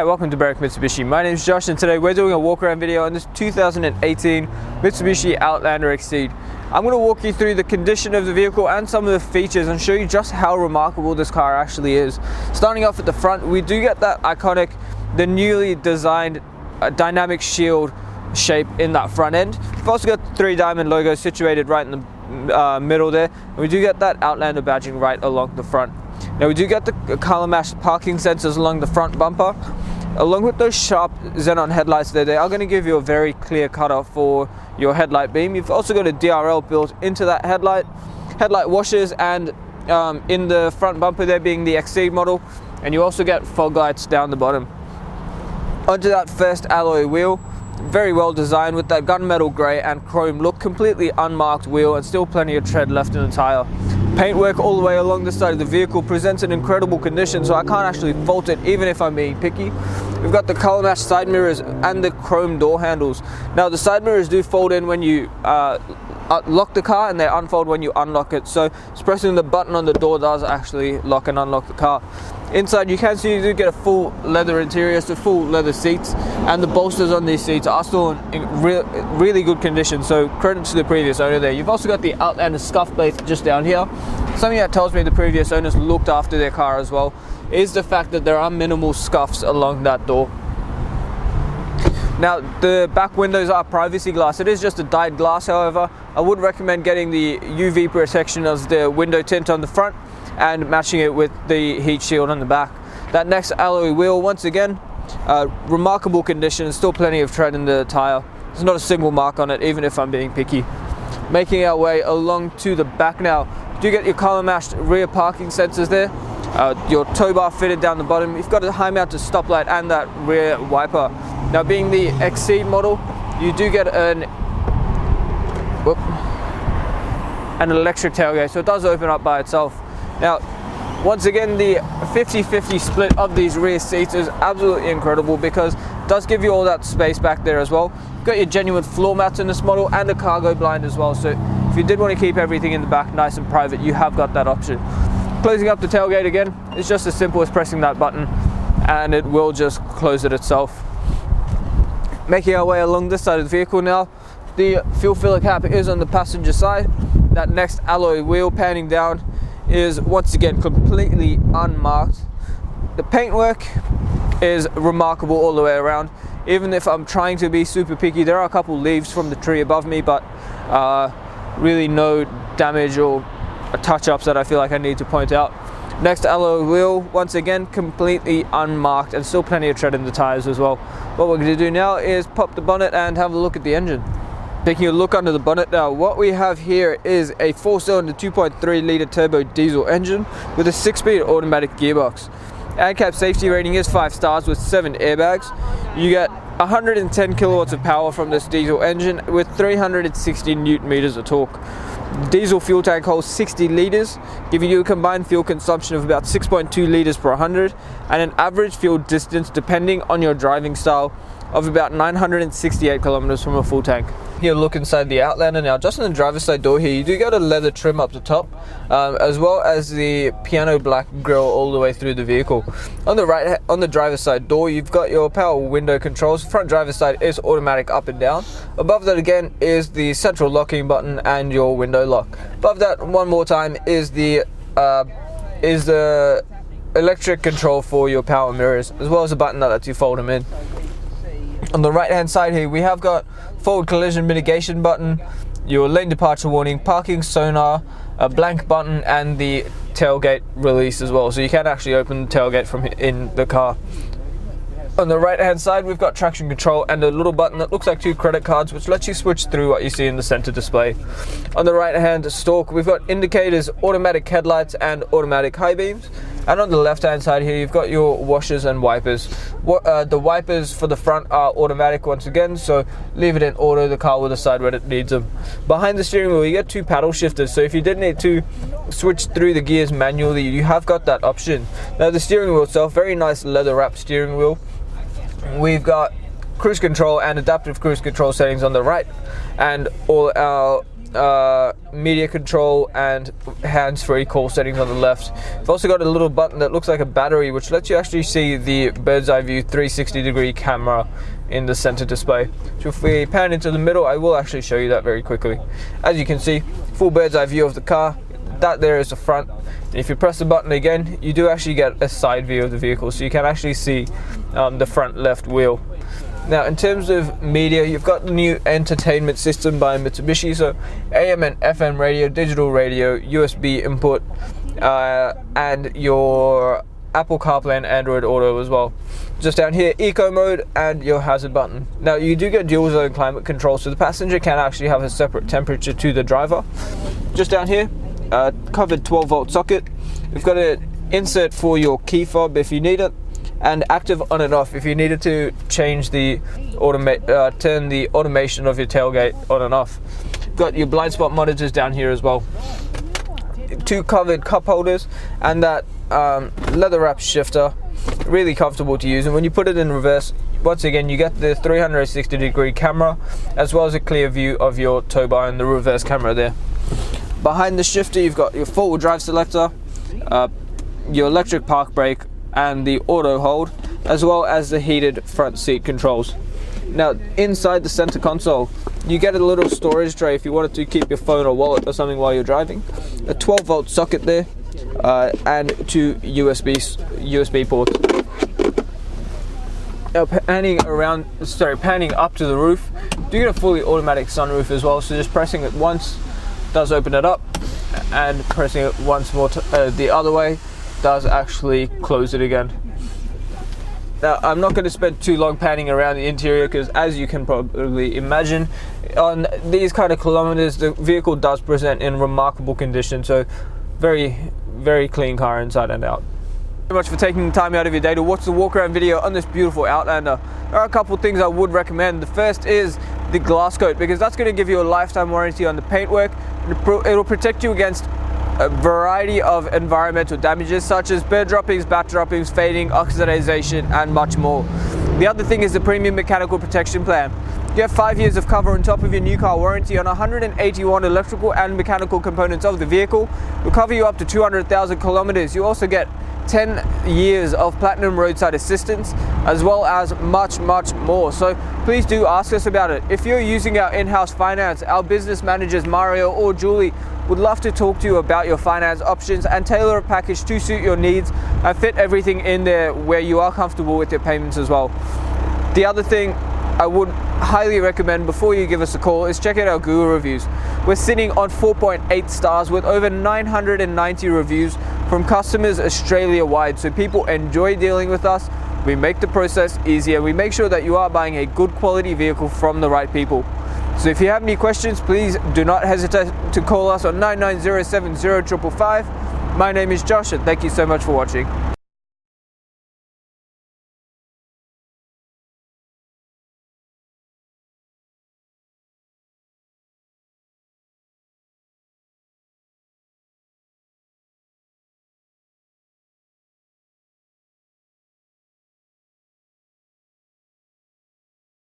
Hi, welcome to Berwick Mitsubishi. My name is Josh and today we're doing a walk around video on this 2018 Mitsubishi Outlander Exceed. I'm going to walk you through the condition of the vehicle and some of the features and show you just how remarkable this car actually is. Starting off at the front, we do get that iconic, the newly designed dynamic shield shape in that front end. We've also got the 3 diamond logo situated right in the middle there, and we do get that Outlander badging right along the front. Now we do get the color matched parking sensors along the front bumper. Along with those sharp xenon headlights there, they are going to give you a very clear cutoff for your headlight beam. You've also got a DRL built into that headlight washers, and in the front bumper there being the Exceed model, and you also get fog lights down the bottom. Onto that first alloy wheel, very well designed with that gunmetal grey and chrome look, completely unmarked wheel and still plenty of tread left in the tyre. Paintwork all the way along the side of the vehicle presents an incredible condition, so I can't actually fault it even if I'm being picky. We've got the color matched side mirrors and the chrome door handles. Now the side mirrors do fold in when you lock the car, and they unfold when you unlock it, so just pressing the button on the door does actually lock and unlock the car. Inside you can see you do get a full leather interior, so full leather seats, and the bolsters on these seats are still in really good condition, so credit to the previous owner there. You've also got the Outlander scuff plate just down here. Something that tells me the previous owners looked after their car as well is the fact that there are minimal scuffs along that door. Now the back windows are privacy glass. It is just a dyed glass, however. I would recommend getting the UV protection as the window tint on the front and matching it with the heat shield on the back. That next alloy wheel, once again, remarkable condition, still plenty of tread in the tyre. There's not a single mark on it, even if I'm being picky. Making our way along to the back now, you do get your color matched rear parking sensors there, your tow bar fitted down the bottom. You've got a high mounted stoplight and that rear wiper. Now being the Exceed model, you do get an electric tailgate, so it does open up by itself. Now, once again, the 50-50 split of these rear seats is absolutely incredible because it does give you all that space back there as well. You've got your genuine floor mats in this model and a cargo blind as well, so if you did want to keep everything in the back nice and private, you have got that option. Closing up the tailgate again, it's just as simple as pressing that button and it will just close it itself. Making our way along this side of the vehicle now, the fuel filler cap is on the passenger side. That next alloy wheel panning down is once again completely unmarked. The paintwork is remarkable all the way around. Even if I'm trying to be super picky, there are a couple leaves from the tree above me, but really no damage or touch-ups that I feel like I need to point out. Next alloy wheel, once again completely unmarked and still plenty of tread in the tires as well. What we're going to do now is pop the bonnet and have a look at the engine. Taking a look under the bonnet now, what we have here is a 4-cylinder 2.3 litre turbo diesel engine with a 6-speed automatic gearbox. ANCAP safety rating is 5 stars with 7 airbags. You get 110 kilowatts of power from this diesel engine with 360 newton meters of torque. The diesel fuel tank holds 60 litres, giving you a combined fuel consumption of about 6.2 litres per 100 and an average fuel distance, depending on your driving style, of about 968 kilometers from a full tank. Here, look inside the Outlander now. Just on the driver's side door here, you do get a leather trim up the top, as well as the piano black grille all the way through the vehicle. On the driver's side door, you've got your power window controls. Front driver's side is automatic up and down. Above that again is the central locking button and your window lock. Above that, one more time, is the electric control for your power mirrors, as well as a button that lets you fold them in. On the right hand side here, we have got forward collision mitigation button, your lane departure warning, parking sonar, a blank button, and the tailgate release as well, so you can actually open the tailgate from in the car. On the right hand side, we've got traction control and a little button that looks like 2 credit cards, which lets you switch through what you see in the center display. On the right hand stalk, we've got indicators, automatic headlights, and automatic high beams. And on the left hand side here, you've got your washers and wipers. The wipers for the front are automatic once again, so leave it in auto, the car will decide when it needs them. Behind the steering wheel, you get 2 paddle shifters, so if you did need to switch through the gears manually, you have got that option. Now the steering wheel itself, very nice leather wrapped steering wheel. We've got cruise control and adaptive cruise control settings on the right, and all our media control and hands-free call settings on the left. You've also got a little button that looks like a battery, which lets you actually see the bird's eye view 360-degree camera in the center display. So if we pan into the middle, I will actually show you that very quickly. As you can see, full bird's eye view of the car. That there is the front. And if you press the button again, you do actually get a side view of the vehicle, so you can actually see the front left wheel. Now, in terms of media, you've got the new entertainment system by Mitsubishi, so AM and FM radio, digital radio, USB input, and your Apple CarPlay and Android Auto as well. Just down here, eco mode and your hazard button. Now, you do get dual zone climate control, so the passenger can actually have a separate temperature to the driver. Just down here, covered 12-volt socket. We've got an insert for your key fob if you need it, and active on and off if you needed to change the turn the automation of your tailgate on and off. Got your blind spot monitors down here as well. 2 covered cup holders and that leather wrap shifter, really comfortable to use. And when you put it in reverse, once again you get the 360-degree camera as well as a clear view of your tow bar and the reverse camera there. Behind the shifter, you've got your 4-wheel drive selector, your electric park brake, and the auto hold, as well as the heated front seat controls. Now, inside the center console, you get a little storage tray if you wanted to keep your phone or wallet or something while you're driving. A 12-volt socket there, and 2 USB ports. Now, panning up to the roof, you get a fully automatic sunroof as well. So just pressing it once does open it up, and pressing it once more the other way does actually close it again. Now, I'm not going to spend too long panning around the interior because, as you can probably imagine, on these kind of kilometers, the vehicle does present in remarkable condition. So very, very clean car inside and out. Thank you very much for taking the time out of your day to watch the walk around video on this beautiful Outlander. There are a couple of things I would recommend. The first is the glass coat, because that's going to give you a lifetime warranty on the paintwork. It'll protect you against a variety of environmental damages such as bird droppings, bat droppings, fading, oxidization, and much more. The other thing is the premium mechanical protection plan. You have 5 years of cover on top of your new car warranty on 181 electrical and mechanical components of the vehicle. We'll cover you up to 200,000 kilometers. You also get 10 years of platinum roadside assistance, as well as much more. So please do ask us about it. If you're using our in-house finance, our business managers Mario or Julie would love to talk to you about your finance options and tailor a package to suit your needs and fit everything in there where you are comfortable with your payments as well. The other thing I would highly recommend before you give us a call is check out our Google reviews. We're sitting on 4.8 stars with over 990 reviews from customers Australia-wide, so people enjoy dealing with us. We make the process easier. We make sure that you are buying a good quality vehicle from the right people. So if you have any questions, please do not hesitate to call us on 9907055. My name is Josh, and thank you so much for watching.